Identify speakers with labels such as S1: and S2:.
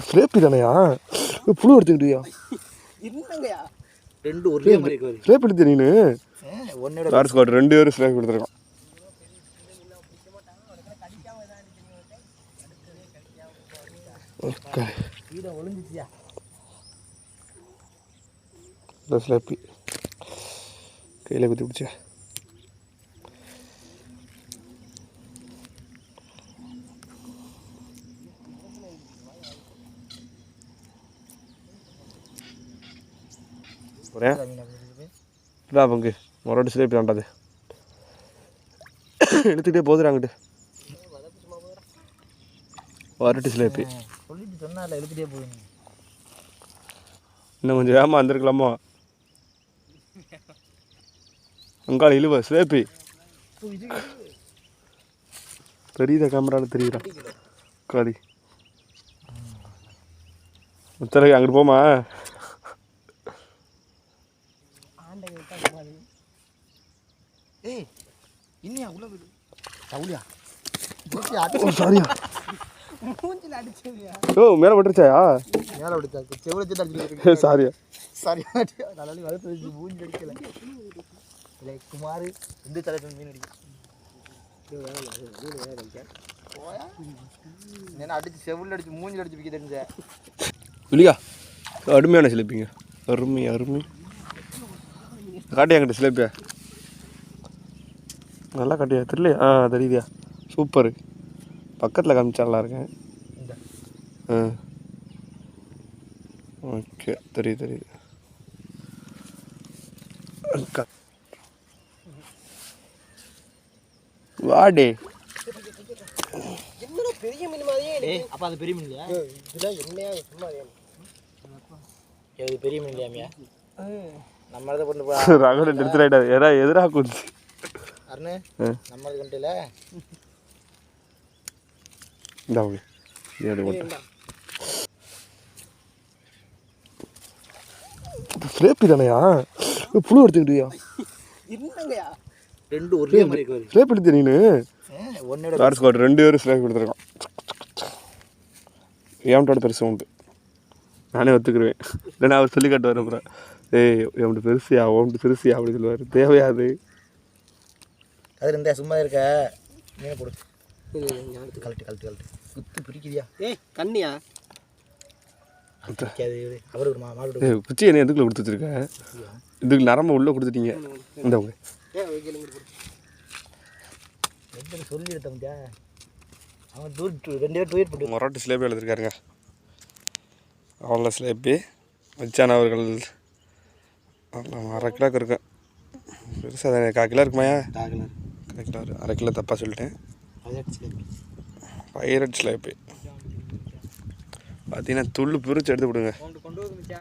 S1: ஸ்லேப்பி தானையா? புழு எடுத்துக்கிட்டியா?
S2: என்னங்கயா ரெண்டு ஒரே மாதிரி இருக்கு.
S1: ஸ்லேப் எடுத்து நீனு
S2: ஒன்னோட
S1: கார் ஸ்குவாட் 2 பேரும் ஸ்லேப் எடுத்துருக்கான். ஓகே
S2: கீழ ஒளிஞ்சிச்சியா?
S1: ஸ்லேப்பி கையில் குத்தி பிடிச்சா. பங்கு மொரோட்டு ஸ்லேப்பி தாண்டாது எடுத்துக்கிட்டே போதுறாங்கிட்டு வரட்டு ஸ்லேப்பி
S2: சொல்லிட்டு சொன்னால எடுத்துகிட்டே போகுது.
S1: இன்னும் கொஞ்சம் வேகமாக வந்திருக்கலாமா? அங்காளி இழுவ ஸ்லேப்பி தெரியுதா? கேமராவில் தெரியுதா? காளி முத்தரகு அங்கிட்டு போமா?
S2: ஏய் இன்னியா உள்ள விடு சவுலியா
S1: சாரியா
S2: மூஞ்சில அடிச்சறியா?
S1: ஓ மேலே விட்டுருச்சாயா?
S2: மேலே விட்டுச்சா? செவுல வச்சு அடிச்சிருக்கு.
S1: சாரியா
S2: சாரி நல்லா வளர்த்து மூஞ்சி அடிக்கல. இல்லை குமார் இந்த தலைப்பு மீன் அடிக்க என்ன அடிச்சு செவுல அடிச்சு மூஞ்சி அடிச்சு பிக்க தெரிஞ்ச
S1: இல்லையா? அருமையான சிலேப்பிங்க. அருமை அருமை காட்டியாங்கிட்ட சிலேப்பியா நல்லா காட்டியா? தெரியலையா? தெரியுதியா? சூப்பரு. பக்கத்தில் காமிச்சா நல்லா இருக்கேன். ஓகே தெரியுது தெரியுது. வாடே
S2: பெரிய மீன் மாதிரியே. அப்போ அது பெரிய மீன் இல்லையா? இதெல்லாம் என்னையா சும்மா இது பெரிய மீன் இல்லையாமியா? நம்ம இதை கொண்டு போய்
S1: ரகட எடுத்துடாது. ஏதா எதிராக குடிச்சு
S2: அருண் நம்ம கொண்டு இல்லை
S1: இந்தாங்க ஸ்லேப்பி தானையா? புழு எடுத்துக்கிட்டியா?
S2: என்னங்கயா ரெண்டு ஒரே மாதிரி இருக்கு.
S1: ஸ்லேப் எடுத்து நீனு
S2: ஒன்னோட
S1: கார் ஸ்குவாட் 2 பேரும் ஸ்லேப் எடுத்துருக்கான். ஏம்ட்டோட பெருசு உண்டு நானே ஒத்துக்குருவேன். இல்லைன்னா அவர் சொல்லி காட்டுவார். அப்புறம் ஏய் எம்ட்டு பெருசியா ஓம்ட்டு பெருசியா அப்படி சொல்லுவார். தேவையாது
S2: அது இருந்தா சும்மா இருக்க மீனை போடு. கழட்டு கழட்டு கழட்டு குத்து பிரிக்குதியா? ஏய் கண்ணியா அவர் ஒரு மாடு
S1: குச்சி என்ன எதுக்குள்ள கொடுத்து வச்சிருக்கேன்? இதுக்கு நரம்பு உள்ளே கொடுத்துட்டீங்க. இந்த
S2: சொல்லி எடுத்தா அவன் 2 பேர் ட்வீட் போட்டு
S1: மொரோட்டு ஸ்லேப்பி எழுதிருக்காருங்க. அவ்வளோ ஸ்லேப்பி வச்சான அவர்கள் 1/2 கிலோக்கு இருக்கேன். பெருசாக 1/4 கிலோ இருக்குமாயா? 1/4 கிலோ 1/2 கிலோ தப்பாக சொல்லிட்டேன். பைரட் ஸ்லேப்பி பார்த்தீங்கன்னா துள்ளு பிரித்து எடுத்து விடுங்க.